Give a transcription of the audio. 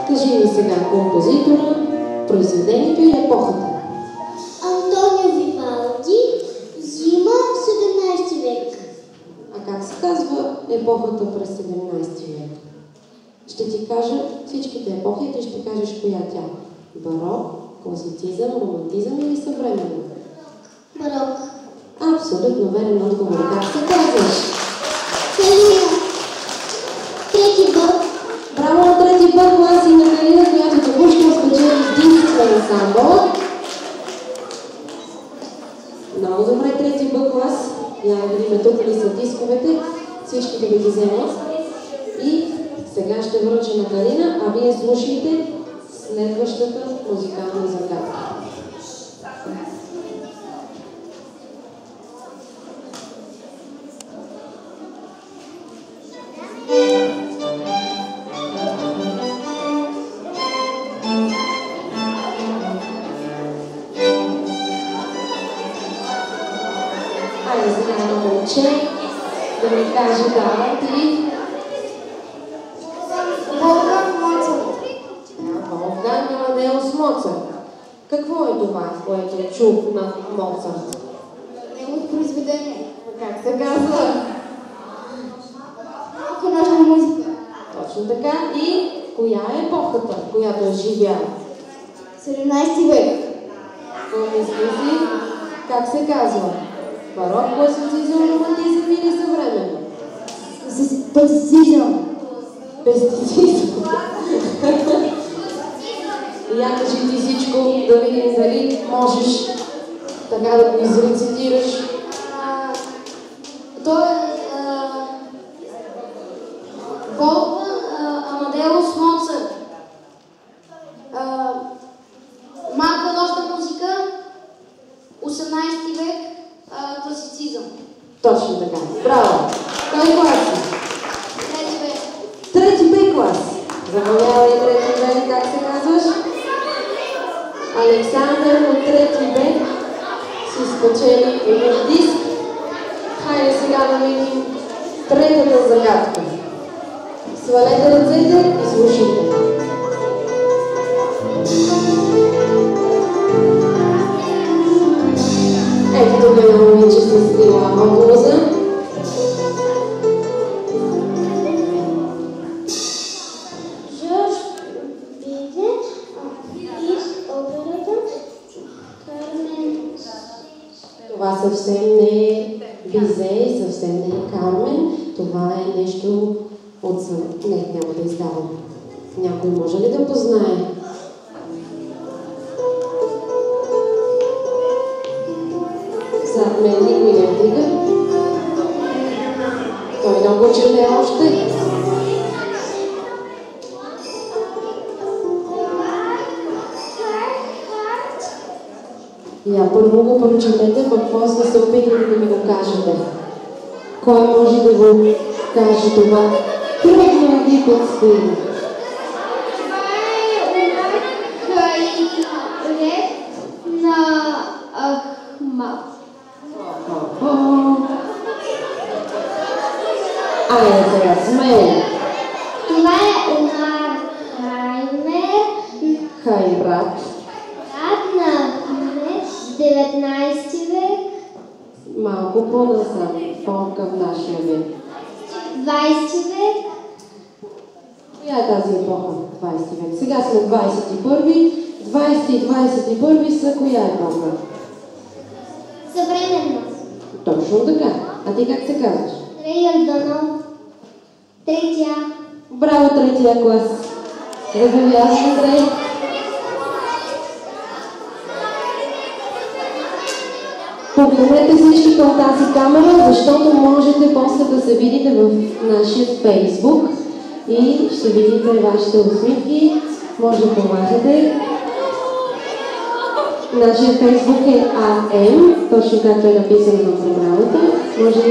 Кажи ми сега композитора, произведението и епохата. Антонио Вивалди, зима в 17 век. А как се казва епохата през 17 век? Ще ти кажа всичките епохи и ти ще кажеш коя тя. Барок, класицизъм, романтизъм или съвременно? Барок. Абсолютно верен отговор. Как се казваш? Калина. Трети Б. Браво на трети Б клас и на Калина, която току-що спечели диск на ансамбъла. Много добре, трети Б клас. Я да видим тук ли са дисковете. Всичките ви ги вземат. И сега ще връча на Калина, а вие слушайте следващата музикална загадка. Айде сега едно момче да ми каже да, ти. Волфганг Моцарт. Волфганг Амадеус Моцарт. Какво е това, което чух на Моцарт? Неговото произведение. Как се казва? Художествена музика. Точно така. И коя е епохата, която е живяла? 17 век. Помисли си, как се казва? Барок, класицизъм, романтизъм или съвременно? Пестицизъм. Пестицизъм. Я кажи ти всичко, да видим дали можеш така да го изрецитираш. Той е Волфганг Амадеус Моцарт. Малка нощна музика, 18 век, класицизъм. Точно така. Браво! Кой клас си? Трети век. Трети Б клас. Завалявай трети Б, как се казваш? Александър от трети Б си спечели един диск. Хайде сега да видим третата загадка. Свалете ръцете и слушайте. Ето тук е на момиче с лилава блуза. Жорж Bizet из операта Кармен. Това съвсем не е Бизе, съвсем не е Кармен. Това е нещо от сън. Не, няма да издавам. Някой може ли да познае? Зад мен никой не вдига. Той много чете още. Я първо го прочетете, пък после се опитате да ми го кажете. Кой може да го каже това? Трудно ви предстои. Хайрет на Ахмад. Айде сега, смело. Това е Омар Хайрат. на 19 век, Малко по-насам, по-към нашия век. 20 век, Коя е тази епоха? 20 век. Сега сме 21. 20 и 21 са коя епоха? съвременно. Точно така. А ти как се казваш? Андрей Йорданов, третия. Браво, третия клас. Заповядай, Андрей. Погледнете всички към тази камера, защото можете после да се видите в нашия Фейсбук и ще видите вашите усмивки. Може да помахате. Нашия Фейсбук е АМ, точно както е написано на програмата. Може да